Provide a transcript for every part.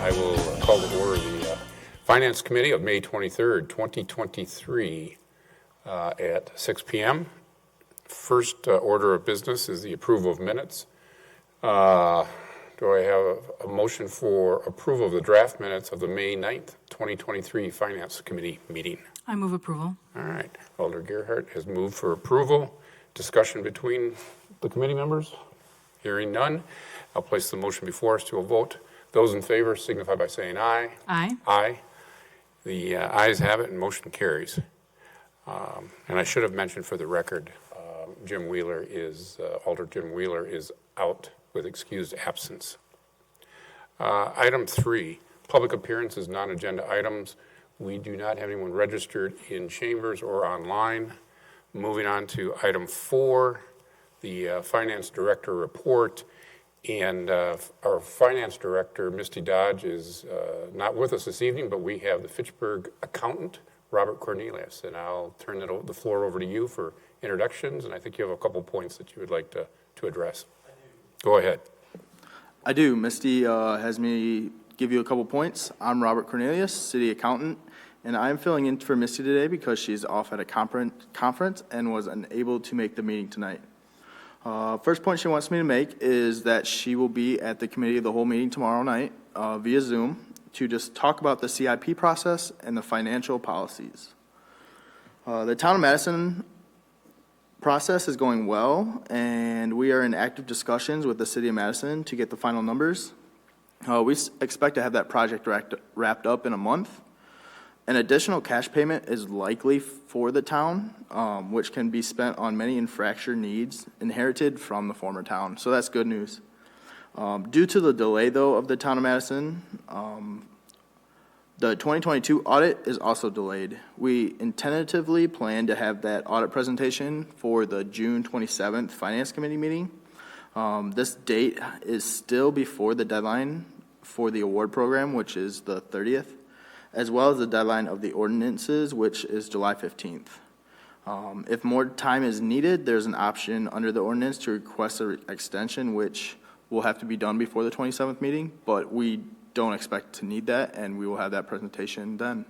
I will call to order the Finance Committee of May 23rd, 2023 at 6 p.m. First order of business is the approval of minutes. Do I have a motion for approval of the draft minutes of the May 9th, 2023 Finance Committee meeting? I move approval. All right. Alder Gerhardt has moved for approval. Discussion between the committee members? Hearing none, I'll place the motion before us to a vote. Those in favor signify by saying aye. Aye. Aye. The ayes have it and motion carries. And I should have mentioned for the record, Alder Jim Wheeler is out with excused absence. Item 3, public appearances, non-agenda items. We do not have anyone registered in chambers or online. Moving on to item 4, the finance director report. And our finance director, Misty Dodge, is not with us this evening, but we have the Fitchburg accountant, Robert Cornelius. And I'll turn the floor over to you for introductions. And I think you have a couple points that you would like to address. I do. Go ahead. I do. Misty has me give you a couple points. I'm Robert Cornelius, city accountant, and I'm filling in for Misty today because she's off at a conference and was unable to make the meeting tonight. First point she wants me to make is that she will be at the committee of the whole meeting tomorrow night via Zoom to just talk about the CIP process and the financial policies. The Town of Madison process is going well, and we are in active discussions with the City of Madison to get the final numbers. We expect to have that project wrapped up in a month. An additional cash payment is likely for the town, which can be spent on many infrastructure needs inherited from the former town. So that's good news. Due to the delay, though, of the Town of Madison, the 2022 audit is also delayed. We tentatively plan to have that audit presentation for the June 27th Finance Committee meeting. This date is still before the deadline for the award program, which is the 30th. As well as the deadline of the ordinances, which is July 15th. If more time is needed, there's an option under the ordinance to request an extension, which will have to be done before the 27th meeting, but we don't expect to need that, and we will have that presentation then.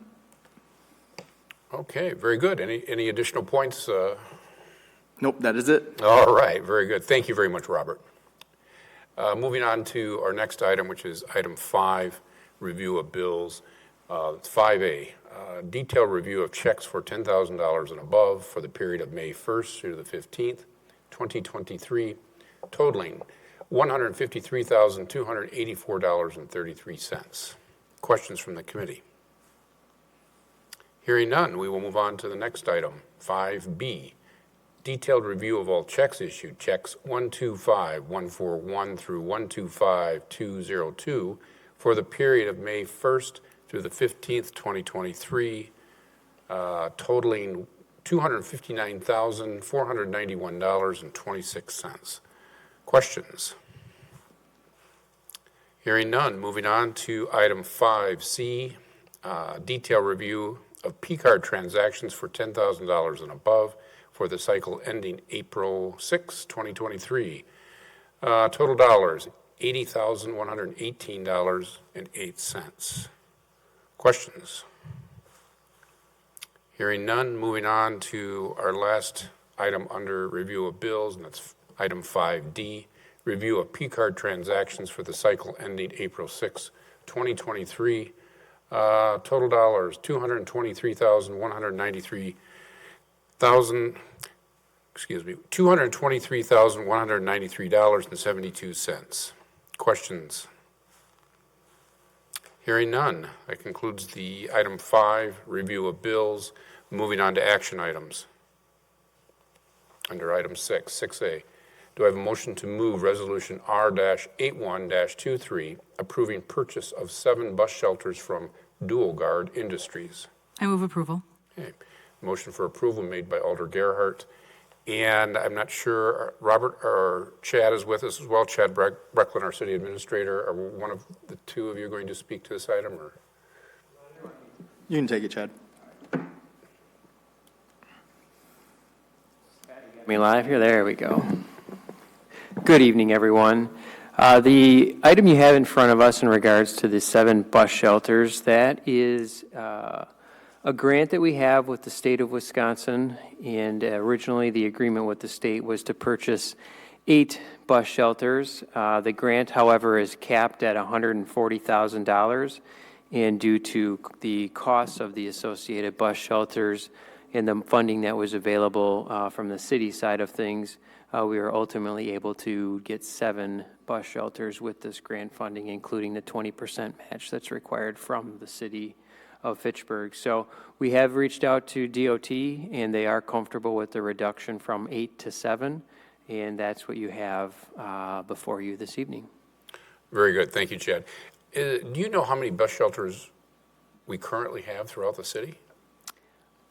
Okay, very good. Any additional points? Nope, that is it. All right, very good. Thank you very much, Robert. Moving on to our next item, which is item 5, review of bills. 5A, detailed review of checks for $10,000 and above for the period of May 1st through the 15th, 2023, totaling $153,284.33. Questions from the committee? Hearing none, we will move on to the next item, 5B, detailed review of all checks issued, checks 125,141 through 125,202 for the period of May 1st through the 15th, 2023, totaling $259,491.26. Questions? Hearing none, moving on to item 5C, detailed review of P-card transactions for $10,000 and above for the cycle ending April 6, 2023. Total dollars, $80,118.08. Questions? Hearing none, moving on to our last item under review of bills, and that's item 5D, review of P-card transactions for the cycle ending April 6, 2023. Total dollars, $223,193.72. Questions? Hearing none, that concludes the item 5, review of bills. Moving on to action items. Under item 6, 6A, do I have a motion to move resolution R-81-23, approving purchase of 7 bus shelters from Dual Guard Industries? I move approval. Okay. Motion for approval made by Alder Gerhardt. And I'm not sure, Robert or Chad is with us as well. Chad Brecklin, our city administrator. Are one of the two of you going to speak to this item? Or? You can take it, Chad. Me live here? There we go. Good evening, everyone. The item you have in front of us in regards to the 7 bus shelters, that is a grant that we have with the state of Wisconsin, and originally the agreement with the state was to purchase 8 bus shelters. The grant, however, is capped at $140,000, and due to the costs of the associated bus shelters and the funding that was available from the city side of things, we were ultimately able to get 7 bus shelters with this grant funding, including the 20% match that's required from the city of Fitchburg. So we have reached out to DOT, and they are comfortable with the reduction from 8 to 7, and that's what you have before you this evening. Very good. Thank you, Chad. Do you know how many bus shelters we currently have throughout the city?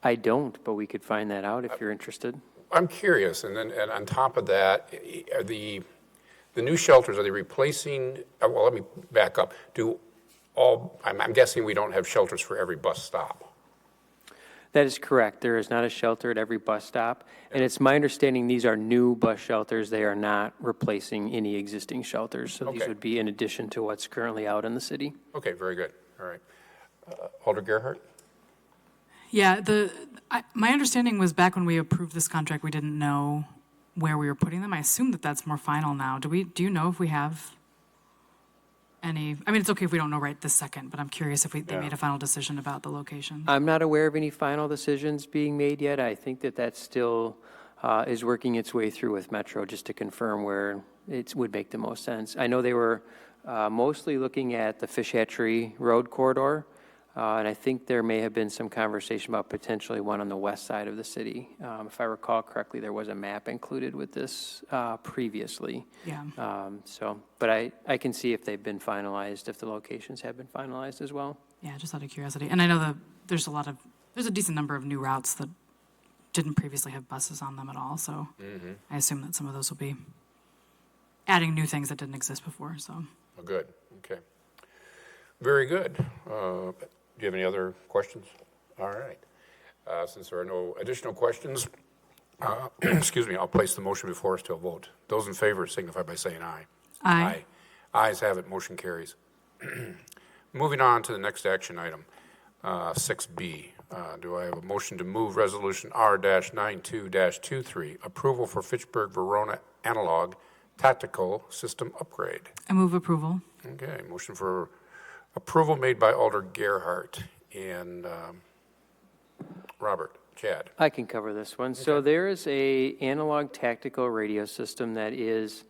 I don't, but we could find that out if you're interested. I'm curious, and on top of that, are the new shelters, are they replacing, well, let me back up. I'm guessing we don't have shelters for every bus stop. That is correct. There is not a shelter at every bus stop, and it's my understanding these are new bus shelters. They are not replacing any existing shelters, so these Okay. would be in addition to what's currently out in the city. Okay, very good. All right. Alder Gerhart? Yeah, my understanding was back when we approved this contract, we didn't know where we were putting them. I assume that that's more final now. Do you know if we have any? I mean, it's okay if we don't know right this second, but I'm curious if they made a final decision about the location. I'm not aware of any final decisions being made yet. I think that still is working its way through with Metro just to confirm where it would make the most sense. I know they were mostly looking at the Fish Hatchery Road corridor, and I think there may have been some conversation about potentially one on the west side of the city. If I recall correctly, there was a map included with this previously. Yeah. But I can see if they've been finalized, if the locations have been finalized as well. Yeah, just out of curiosity. And I know that there's a decent number of new routes that didn't previously have buses on them at all. So I assume that some of those will be adding new things that didn't exist before. So. Oh, good. Okay. Very good. Do you have any other questions? All right. Since there are no additional questions, excuse me, I'll place the motion before us to a vote. Those in favor signify by saying aye. Aye. Ayes have it. Motion carries. Moving on to the next action item, 6B. Do I have a motion to move Resolution R-92-23, approval for Fitchburg Verona analog tactical system upgrade? I move approval. Okay, motion for approval made by Alder Gerhart and Robert. Chad. I can cover this one. So there is a analog tactical radio system that is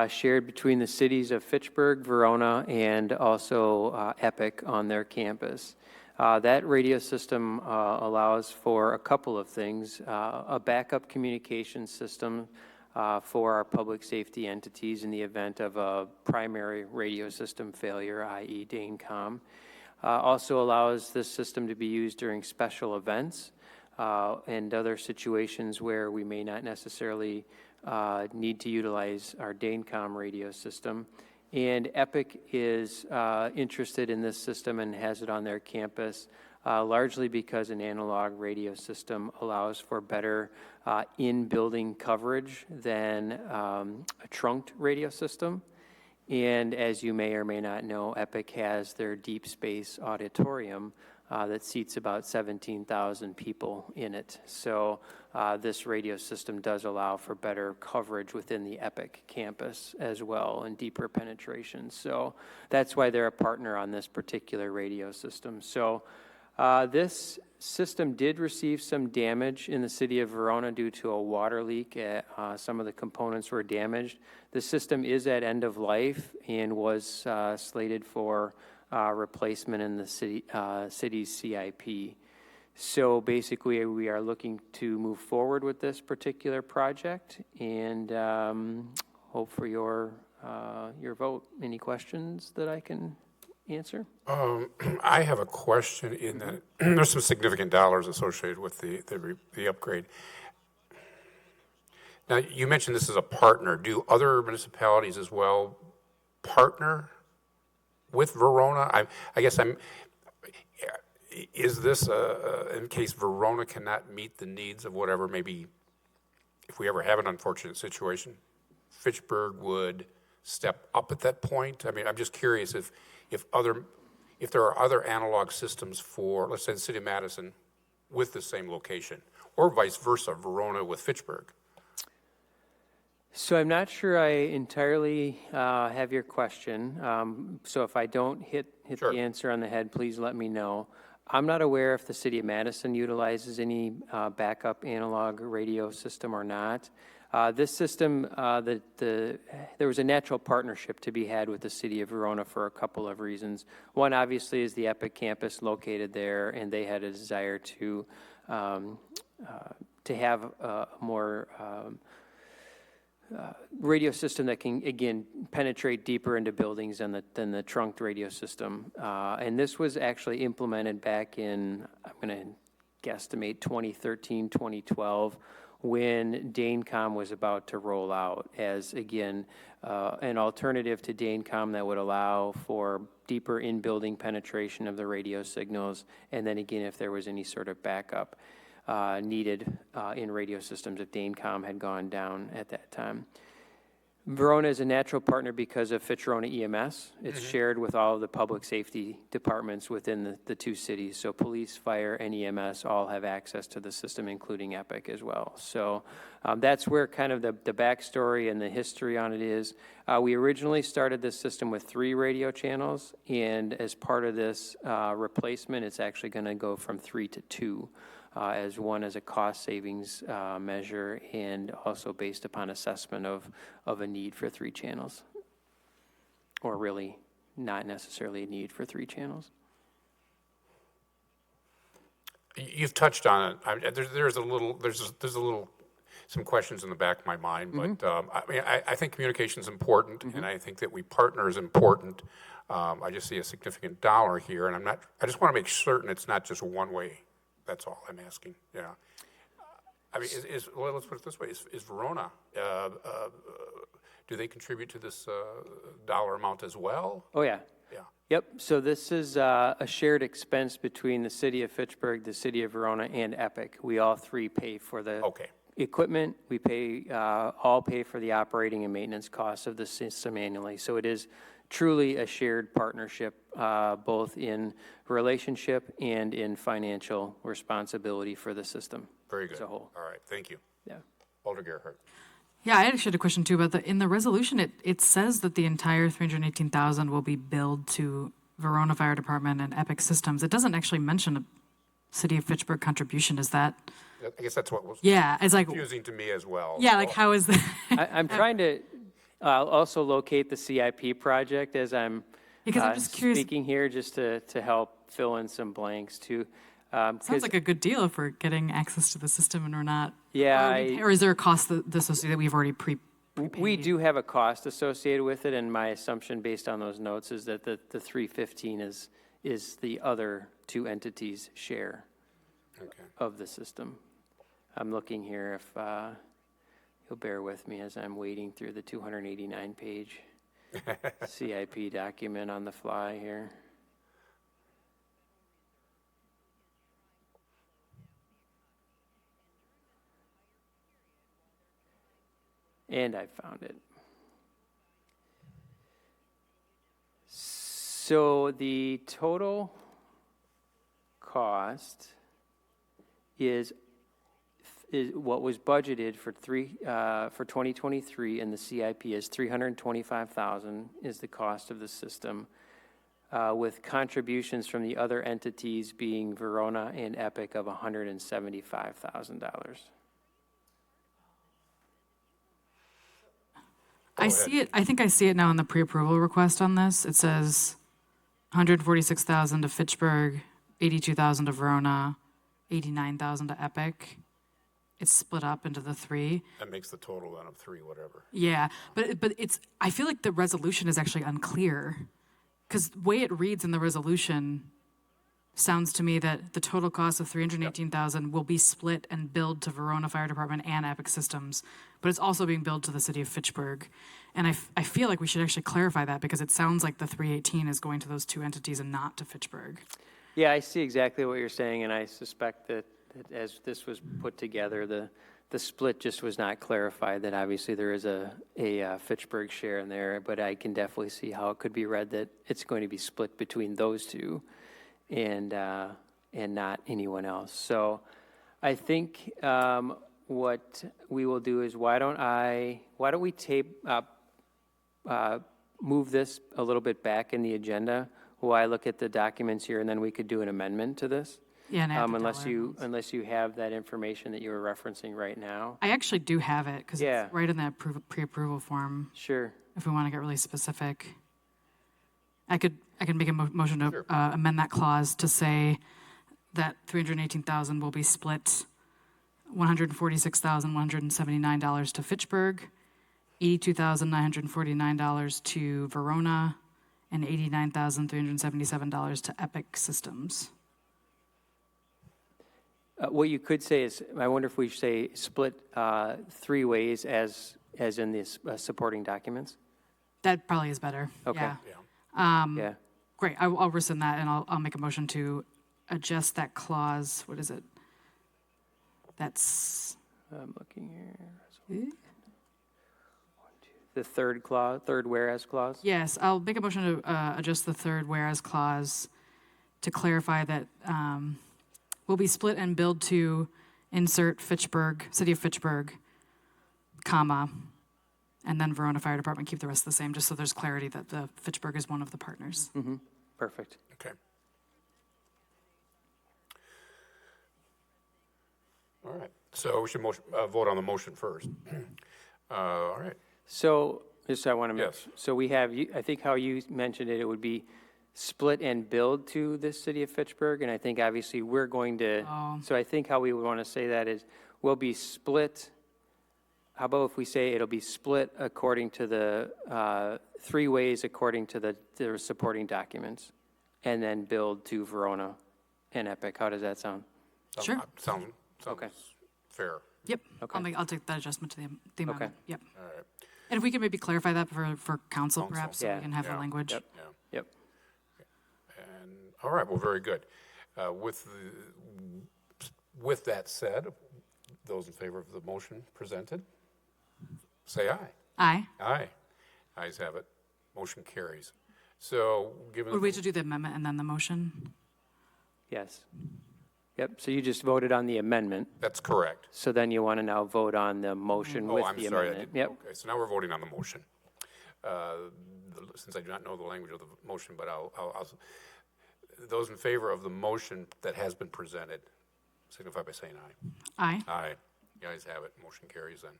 shared between the cities of Fitchburg, Verona, and also Epic on their campus. That radio system allows for a couple of things, a backup communication system for our public safety entities in the event of a primary radio system failure, i.e. DANECOM. Also allows this system to be used during special events and other situations where we may not necessarily need to utilize our DANECOM radio system. And Epic is interested in this system and has it on their campus, largely because an analog radio system allows for better in-building coverage than a trunked radio system. And as you may or may not know, Epic has their deep space auditorium that seats about 17,000 people in it. So this radio system does allow for better coverage within the Epic campus as well and deeper penetration. So that's why they're a partner on this particular radio system. So this system did receive some damage in the city of Verona due to a water leak. Some of the components were damaged. The system is at end of life and was slated for replacement in the city's CIP. So basically, we are looking to move forward with this particular project and hope for your vote. Any questions that I can answer? I have a question in that there's some significant dollars associated with the upgrade. Now, you mentioned this is a partner. Do other municipalities as well partner with Verona? I guess is this in case Verona cannot meet the needs of whatever, maybe if we ever have an unfortunate situation, Fitchburg would step up at that point? I mean, I'm just curious if there are other analog systems for, let's say, the city of Madison with the same location, or vice versa, Verona with Fitchburg. So I'm not sure I entirely have your question. So if I don't hit Sure. the answer on the head, please let me know. I'm not aware if the city of Madison utilizes any backup analog radio system or not. This system, there was a natural partnership to be had with the city of Verona for a couple of reasons. One, obviously, is the Epic campus located there, and they had a desire to have a more radio system that can, again, penetrate deeper into buildings than the trunked radio system. And this was actually implemented back in, I'm going to guesstimate, 2013, 2012, when Danecom was about to roll out as, again, an alternative to Danecom that would allow for deeper in-building penetration of the radio signals, and then again, if there was any sort of backup needed in radio systems if Danecom had gone down at that time. Verona is a natural partner because of Fitch-Verona EMS. It's shared with all of the public safety departments within the two cities. So police, fire, and EMS all have access to the system, including Epic as well. So that's where kind of the backstory and the history on it is. We originally started this system with 3 radio channels, and as part of this replacement, it's actually going to go from 3 to 2. As one as a cost savings measure, and also based upon assessment of a need for 3 channels, or really not necessarily a need for 3 channels. You've touched on it. There's some questions in the back of my mind, but I mean, I think communication is important, and I think that we partner is important. I just see a significant dollar here, and I just want to make certain it's not just one way. That's all I'm asking. Yeah. I mean, well, let's put it this way: is Verona? Do they contribute to this dollar amount as well? Oh yeah. Yeah. Yep. So this is a shared expense between the city of Fitchburg, the city of Verona, and Epic. We all 3 pay for the equipment. We all pay for the operating and maintenance costs of the system annually. So it is truly a shared partnership, both in relationship and in financial responsibility for the system. Very good. As a whole. All right, thank you. Yeah. Alder Gerhardt. Yeah, I actually had a question too about in the resolution. It says that the entire $318,000 will be billed to Verona Fire Department and Epic Systems. It doesn't actually mention a City of Fitchburg contribution. Is that? I guess that's what was it's like confusing to me as well. Yeah, like how is that? I'm trying to also locate the CIP project as I'm because I'm just curious. Speaking here, just to help fill in some blanks too. Sounds like a good deal if we're getting access to the system and we're not. Yeah. Or is there a cost associated that we've already prepaid? We do have a cost associated with it, and my assumption based on those notes is that the 315 is the other 2 entities' share of the system. I'm looking here if you'll bear with me as I'm wading through the 289-page CIP document on the fly here. And I found it. So the total cost is what was budgeted for 2023 in the CIP is $325,000 is the cost of the system, with contributions from the other entities being Verona and Epic of $175,000. I see it. I think I see it now in the pre-approval request on this. It says $146,000 to Fitchburg, $82,000 to Verona, $89,000 to Epic. It's split up into the 3. That makes the total then of 3, whatever. Yeah, but it's. I feel like the resolution is actually unclear, because the way it reads in the resolution sounds to me that the total cost of $318,000 will be split and billed to Verona Fire Department and Epic Systems, but it's also being billed to the city of Fitchburg. And I feel like we should actually clarify that, because it sounds like the 318 is going to those 2 entities and not to Fitchburg. Yeah, I see exactly what you're saying, and I suspect that that as this was put together, the split just was not clarified, that obviously there is a Fitchburg share in there, but I can definitely see how it could be read that it's going to be split between those two and not anyone else. So I think what we will do is why don't we move this a little bit back in the agenda while I look at the documents here, and then we could do an amendment to this? Yeah, and I have the Unless dollar amounts. unless you have that information that you were referencing right now. I actually do have it because Yeah. it's right in that pre-approval form. Sure. If we want to get really specific, I could make a motion to amend that clause to say that $318,000 will be split $146,179 to Fitchburg, $82,949 to Verona, and $89,377 to Epic Systems. What you could say is, I wonder if we say split 3 ways as in these supporting documents? That probably is better. Okay. Yeah. Yeah. Great. I'll rescind that, and I'll make a motion to adjust that clause. What is it? That's I'm looking here. The third whereas clause? yes. I'll make a motion to adjust the third whereas clause to clarify that will be split and billed to insert Fitchburg, City of Fitchburg, comma, and then Verona Fire Department, keep the rest the same, just so there's clarity that the Fitchburg is one of the partners. Perfect. Okay. All right. So we should vote on the motion first. All right. So, just I want to Yes. so we have, I think how you mentioned it, it would be split and billed to the City of Fitchburg, and I think obviously we're going to, so I think how we would want to say that is, will be split, how about if we say it'll be split according to the, 3 ways according to the supporting documents, and then billed to Verona and Epic? How does that sound? Sure. Sounds Okay. fair. Yep. Okay. I'll take that adjustment to the amendment. Yep. All right. And if we could maybe clarify that for council perhaps, so Yeah. we can have the Yeah. language. Yep. Yeah. Yep. And, all right, well, very good. With that said, those in favor of the motion presented, say aye. Aye. Aye. Ayes have it. Motion carries. So, given. Would we have to do the amendment and then the motion? Yes. Yep, so you just voted on the amendment, That's correct. so then you want to now vote on the motion Oh, with I'm the sorry. amendment. Yep, Okay, so now we're voting on the motion. Since I do not know the language of the motion, but those in favor of the motion that has been presented, signify by saying aye. Aye. Aye. The ayes have it. Motion carries then.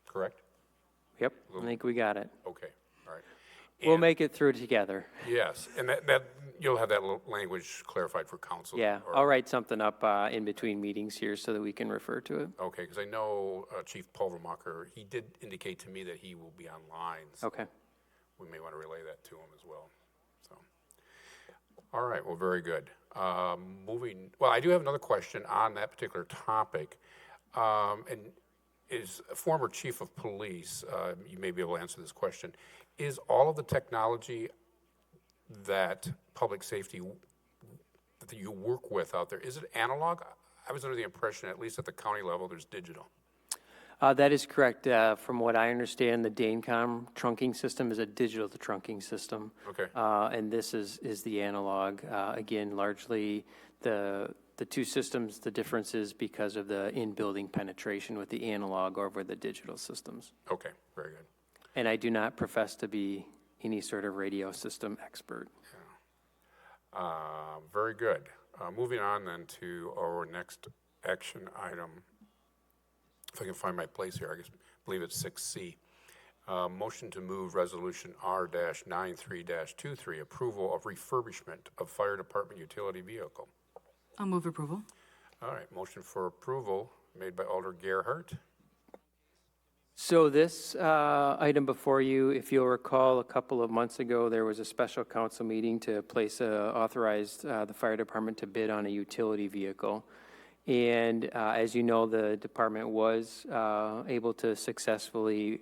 Correct? yep, I think we got it. Okay, all right. We'll And- make it through together. Yes, and that, you'll have that language clarified for council? Yeah, or- I'll write something up in between meetings here so that we can refer to it. Okay, because I know Chief Pulvermacher, he did indicate to me that he will be online. So Okay. we may want to relay that to him as well, so. All right, well, very good. Well, I do have another question on that particular topic. And is former chief of police, you may be able to answer this question, is all of the technology that public safety, that you work with out there, is it analog? I was under the impression, at least at the county level, there's digital. That is correct. From what I understand, the Danecom trunking system is a digital trunking system. Okay. And this is the analog. Again, largely the two systems, the difference is because of the in-building penetration with the analog over the digital systems. Okay, very good. And I do not profess to be any sort of radio system expert. Very good. Moving on then to our next action item. If I can find my place here, I believe it's 6C. Motion to move Resolution R-93-23, approval of refurbishment of fire department utility vehicle. I'll move approval. All right, motion for approval made by Alder Gerhart. So this item before you, if you'll recall, a couple of months ago, there was a special council meeting to authorize the fire department to bid on a utility vehicle. And as you know, the department was able to successfully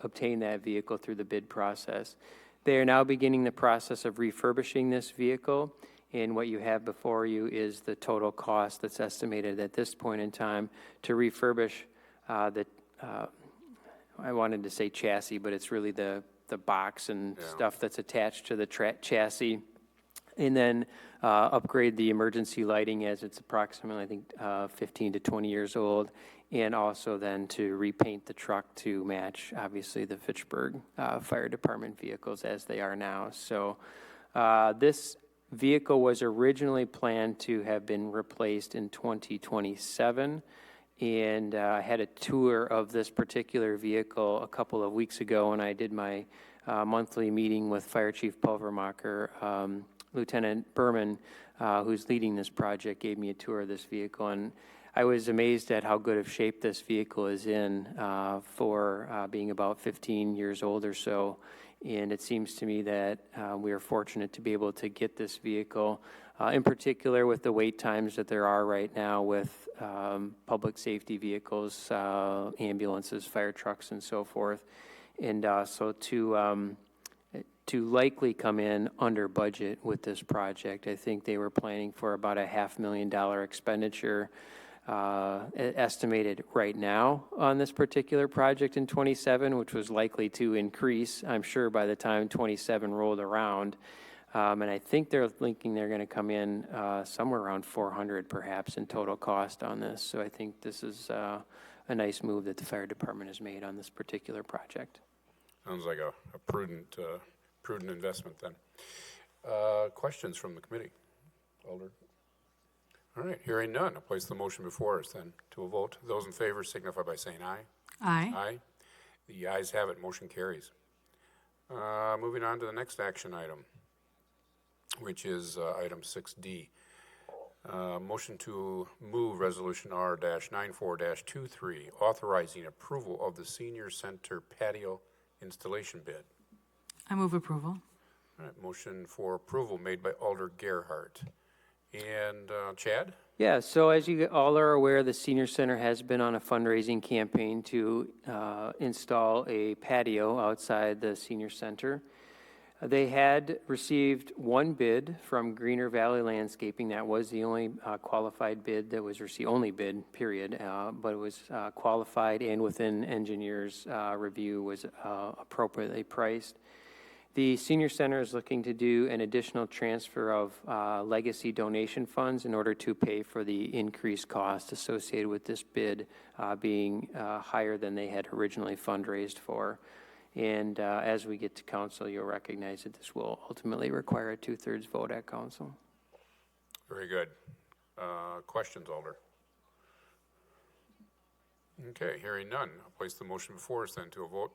obtain that vehicle through the bid process. They are now beginning the process of refurbishing this vehicle, And what you have before you is the total cost that's estimated at this point in time to refurbish I wanted to say chassis, but it's really the box and stuff that's attached to the chassis. And then upgrade the emergency lighting as it's approximately, I think, 15 to 20 years old. And also then to repaint the truck to match, obviously, the Fitchburg Fire Department vehicles as they are now. So this vehicle was originally planned to have been replaced in 2027. And I had a tour of this particular vehicle a couple of weeks ago when I did my monthly meeting with Fire Chief Pulvermacher. Lieutenant Berman, who's leading this project, gave me a tour of this vehicle, and I was amazed at how good of shape this vehicle is in for being about 15 years old or so. And it seems to me that we are fortunate to be able to get this vehicle, in particular with the wait times that there are right now with public safety vehicles, ambulances, fire trucks, and so forth. And so to likely come in under budget with this project. I think they were planning for about a $500,000 expenditure estimated right now on this particular project in 27, which was likely to increase, I'm sure, by the time 27 rolled around. And I think they're thinking they're going to come in somewhere around 400 perhaps in total cost on this. So I think this is a nice move that the fire department has made on this particular project. Sounds like a prudent investment then. Questions from the committee? Alder? All right, hearing none, I'll place the motion before us then to a vote. Those in favor signify by saying aye. Aye. Aye. The ayes have it, motion carries. Moving on to the next action item, which is item 6D. Motion to move Resolution R-94-23, authorizing approval of the senior center patio installation bid. I move approval. All right, motion for approval made by Alder Gerhart. And Chad? Yeah, so as you all are aware, the Senior Center has been on a fundraising campaign to install a patio outside the Senior Center. They had received one bid from Greener Valley Landscaping. That was the only qualified bid that was received, only bid, period. But it was qualified and within engineers' review was appropriately priced. The Senior Center is looking to do an additional transfer of legacy donation funds in order to pay for the increased cost associated with this bid being higher than they had originally fundraised for. And as we get to council, you'll recognize that this will ultimately require a 2/3 vote at council. Very good. Questions, Alder? Okay, hearing none, I'll place the motion before us then to a vote.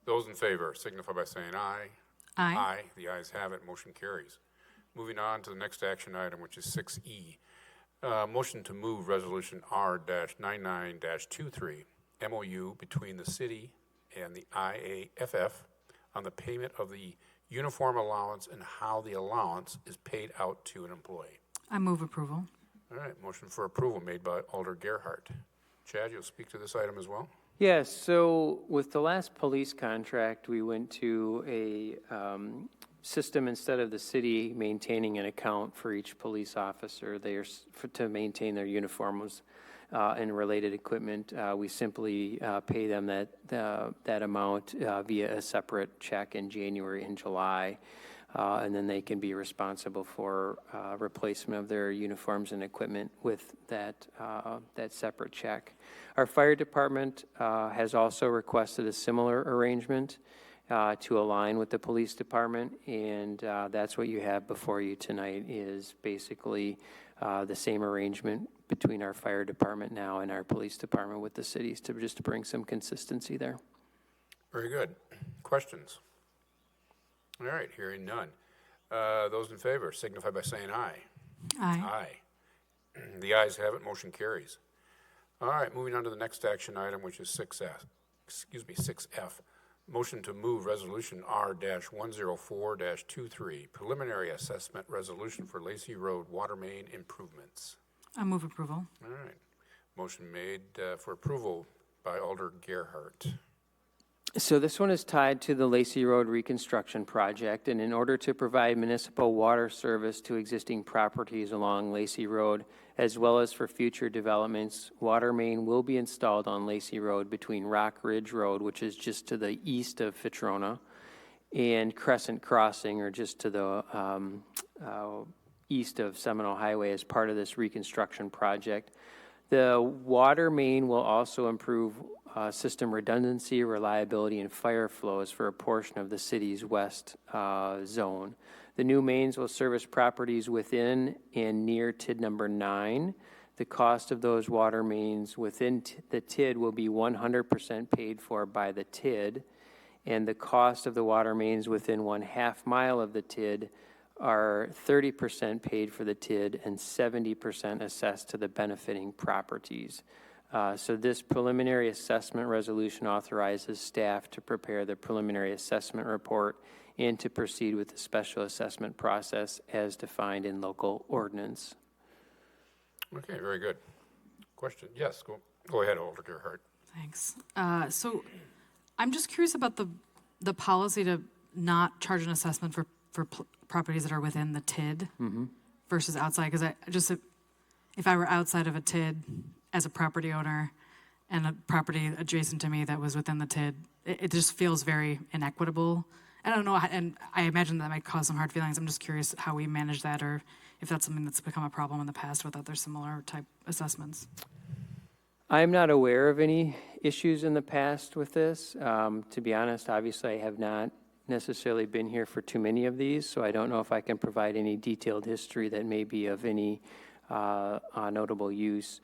Those in favor signify by saying aye. Aye. Aye. The ayes have it. Motion carries. Moving on to the next action item, which is 6E. Motion to move Resolution R-99-23, MOU between the city and the IAFF on the payment of the uniform allowance and how the allowance is paid out to an employee. I move approval. All right, motion for approval made by Alder Gerhart. Chad, you'll speak to this item as well? Yes, so with the last police contract, we went to a system instead of the city maintaining an account for each police officer. They are to maintain their uniforms and related equipment. We simply pay them that amount via a separate check in January and July. And then they can be responsible for replacement of their uniforms and equipment with that separate check. Our fire department has also requested a similar arrangement to align with the police department, and that's what you have before you tonight is basically the same arrangement between our fire department now and our police department with the cities to just bring some consistency there. Very good. Questions? All right, hearing none. Those in favor signify by saying aye. Aye. Aye. The ayes have it, motion carries. All right, moving on to the next action item, which is 6F. Motion to move Resolution R-104-23, preliminary assessment resolution for Lacey Road water main improvements. I move approval. All right. Motion made for approval by Alder Gerhart. So this one is tied to the Lacey Road reconstruction project, and in order to provide municipal water service to existing properties along Lacey Road, as well as for future developments, water main will be installed on Lacey Road between Rock Ridge Road, which is just to the east of Fitchburg, and Crescent Crossing, or just to the east of Seminole Highway, as part of this reconstruction project. The water main will also improve system redundancy, reliability, and fire flows for a portion of the city's west zone. The new mains will service properties within and near TID number 9. The cost of those water mains within the TID will be 100% paid for by the TID, and the cost of the water mains within 1/2 mile of the TID are 30% paid for the TID and 70% assessed to the benefiting properties. So this preliminary assessment resolution authorizes staff to prepare the preliminary assessment report and to proceed with the special assessment process as defined in local ordinance. Okay, very good. Question? Yes, go ahead, Alder Gerhart. Thanks. So I'm just curious about the policy to not charge an assessment for properties that are within the TID versus outside, because if I were outside of a TID as a property owner and a property adjacent to me that was within the TID, it just feels very inequitable. I don't know, and I imagine that might cause some hard feelings. I'm just curious how we manage that, or if that's something that's become a problem in the past with other similar type assessments. I'm not aware of any issues in the past with this. To be honest, obviously I have not necessarily been here for too many of these, so I don't know if I can provide any detailed history that may be of any notable use.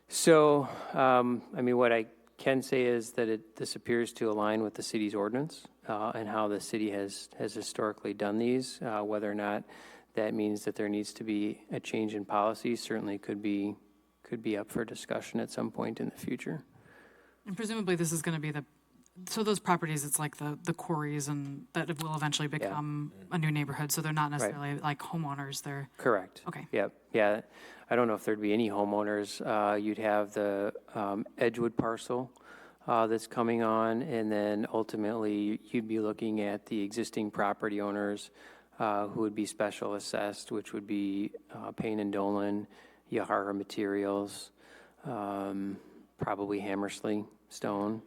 So, what I can say is that this appears to align with the city's ordinance and how the city has historically done these. Whether or not that means that there needs to be a change in policy certainly could be up for discussion at some point in the future. And presumably this is going to be so those properties, it's like the quarries, and that will eventually become a new neighborhood, so they're not necessarily like homeowners, they're... Correct. Okay. Yep. Yeah. I don't know if there'd be any homeowners. You'd have the Edgewood parcel that's coming on, and then ultimately you'd be looking at the existing property owners who would be special assessed, which would be Payne and Dolan, Yahara Materials, probably Hammersley Stone.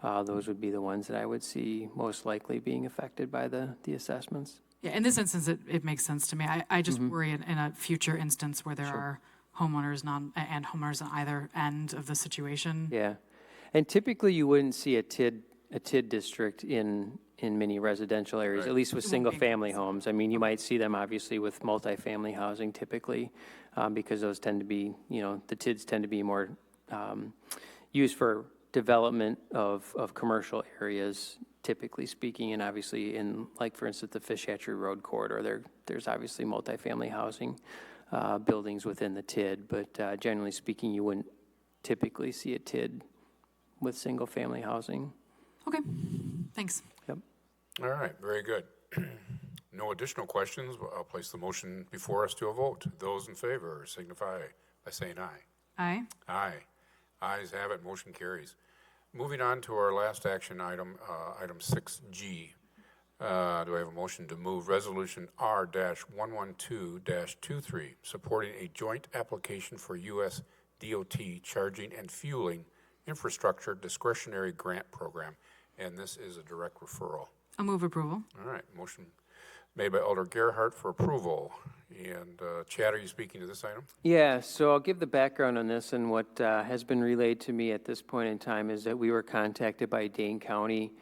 Those would be the ones that I would see most likely being affected by the assessments. Yeah, in this instance, it makes sense to me. I just worry in a future instance where there are homeowners and homeowners on either end of the situation. Yeah, and typically you wouldn't see a TID district in many residential areas, Right. at least with single-family homes. I mean, you might see them obviously with multifamily housing typically, because those tend to be, the TIDs tend to be more used for development of commercial areas, typically speaking, and obviously in, like, for instance, the Fish Hatchery Road corridor, there's obviously multifamily housing buildings within the TID, but generally speaking, you wouldn't typically see a TID with single-family housing. Okay, thanks. Yep. All right, very good. No additional questions. I'll place the motion before us to a vote. Those in favor signify by saying aye. Aye. Aye. Ayes have it, motion carries. Moving on to our last action item, item 6G. Do I have a motion to move Resolution R-112-23, supporting a joint application for U.S. DOT charging and fueling infrastructure discretionary grant program? And this is a direct referral. I'll move approval. All right, motion made by Alder Gerhart for approval. And Chad, are you speaking to this item? Yeah, so I'll give the background on this, and what has been relayed to me at this point in time is that we were contacted by Dane County,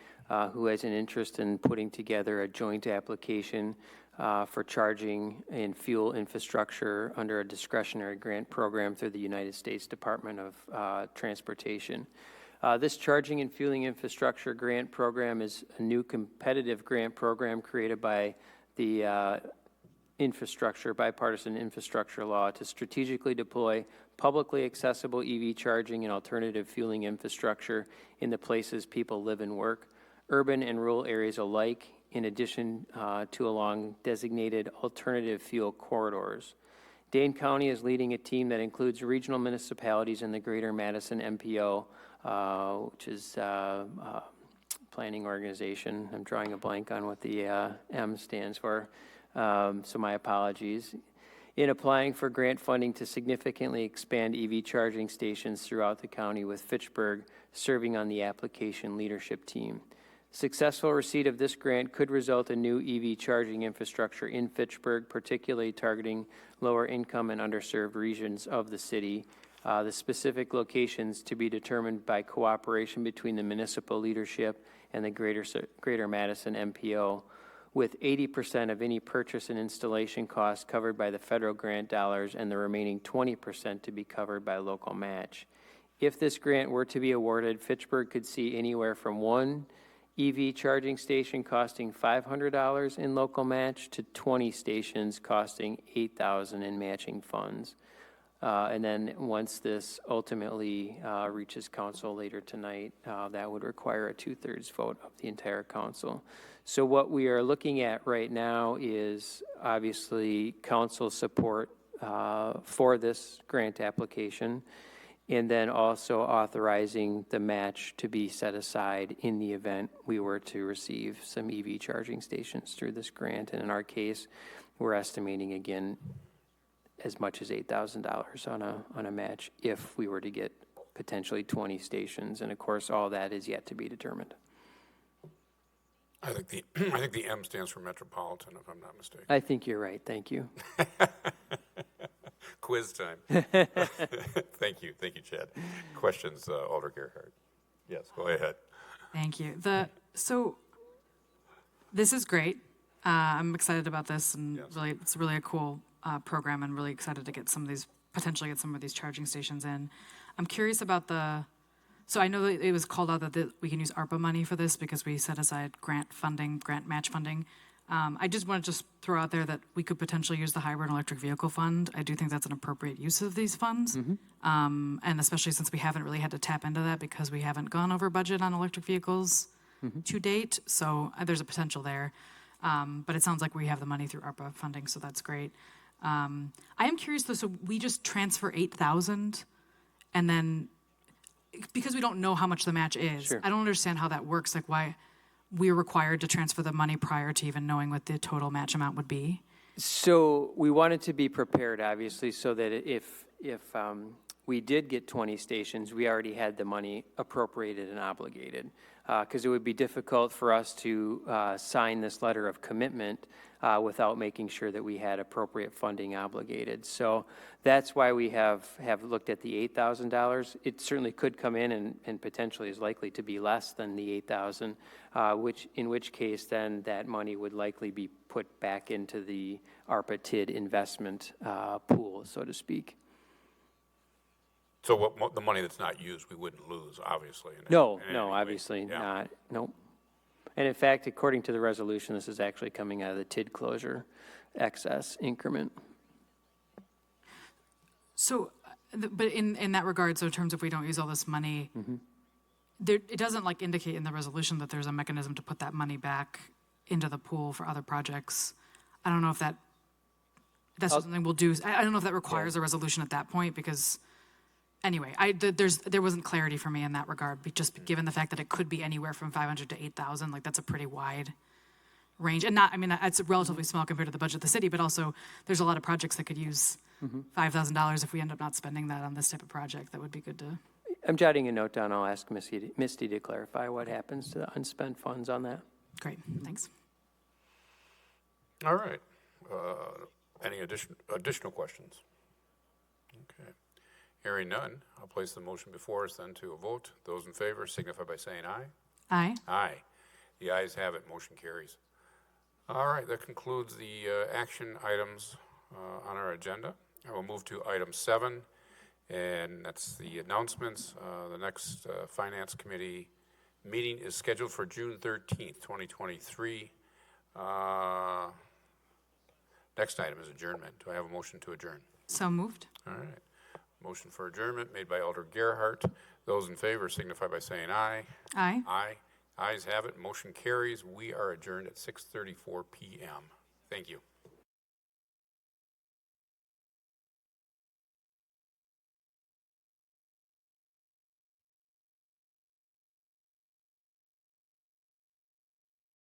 who has an interest in putting together a joint application for charging and fuel infrastructure under a discretionary grant program through the United States Department of Transportation. This charging and fueling infrastructure grant program is a new competitive grant program created by the bipartisan infrastructure law to strategically deploy publicly accessible EV charging and alternative fueling infrastructure in the places people live and work, urban and rural areas alike, in addition to along designated alternative fuel corridors. Dane County is leading a team that includes regional municipalities in the Greater Madison MPO, which is planning organization. I'm drawing a blank on what the M stands for, so my apologies. In applying for grant funding to significantly expand EV charging stations throughout the county, with Fitchburg serving on the application leadership team. Successful receipt of this grant could result in new EV charging infrastructure in Fitchburg, particularly targeting lower income and underserved regions of the city. The specific locations to be determined by cooperation between the municipal leadership and the Greater Madison MPO, with 80% of any purchase and installation costs covered by the federal grant dollars and the remaining 20% to be covered by local match. If this grant were to be awarded, Fitchburg could see anywhere from one EV charging station costing $500 in local match to 20 stations costing $8,000 in matching funds. And then once this ultimately reaches council later tonight, that would require a 2/3 vote of the entire council. So what we are looking at right now is obviously council support for this grant application, and then also authorizing the match to be set aside in the event we were to receive some EV charging stations through this grant. And in our case, we're estimating, again, as much as $8,000 on a match if we were to get potentially 20 stations. And of course, all that is yet to be determined. I think the M stands for metropolitan, if I'm not mistaken. I think you're right. Thank you. Quiz time. Thank you, Chad. Questions, Alder Gerhart? Yes, go ahead. Thank you. So this is great. I'm excited about this, and Yes. really, it's really a cool program, and really excited to potentially get some of these charging stations in. I'm curious about so I know that it was called out that we can use ARPA money for this because we set aside grant match funding. I just want to throw out there that we could potentially use the hybrid electric vehicle fund. I do think that's an appropriate use of these funds. And especially since we haven't really had to tap into that because we haven't gone over budget on electric vehicles to date. So there's a potential there. But it sounds like we have the money through ARPA funding, so that's great. I am curious though, so we just transfer 8,000 and then, because we don't know how much the match is, Sure. I don't understand how that works, like why we're required to transfer the money prior to even knowing what the total match amount would be. So we wanted to be prepared, obviously, so that if we did get 20 stations, we already had the money appropriated and obligated, because it would be difficult for us to sign this letter of commitment without making sure that we had appropriate funding obligated. So that's why we have looked at the $8,000. It certainly could come in and potentially is likely to be less than the $8,000, in which case then that money would likely be put back into the ARPA TID investment pool, so to speak. So the money that's not used, we wouldn't lose, obviously. No, in any way. obviously Yeah. not. Nope. And in fact, according to the resolution, this is actually coming out of the TID closure excess increment. So, but in that regard, so in terms of we don't use all this money, it doesn't like indicate in the resolution that there's a mechanism to put that money back into the pool for other projects. I don't know if that's just something we'll do. I don't know if that requires a resolution at that point because, anyway, there wasn't clarity for me in that regard. Just given the fact that it could be anywhere from 500 to 8,000, like that's a pretty wide range, and it's relatively small compared to the budget of the city. But also, there's a lot of projects that could use $5,000 if we end up not spending that on this type of project. That would be good to. I'm jotting a note down. I'll ask Misty to clarify what happens to the unspent funds on that. Great, thanks. All right. Any additional questions? Okay. Hearing none, I'll place the motion before us then to a vote. Those in favor signify by saying aye. Aye. Aye. The ayes have it. Motion carries. All right, that concludes the action items on our agenda. I will move to item 7, and that's the announcements. The next Finance Committee meeting is scheduled for June 13th, 2023. Next item is adjournment. Do I have a motion to adjourn? So moved. All right. Motion for adjournment made by Alder Gerhart. Those in favor signify by saying aye. Aye. Aye. Ayes have it. Motion carries. We are adjourned at 6:34 p.m. Thank you.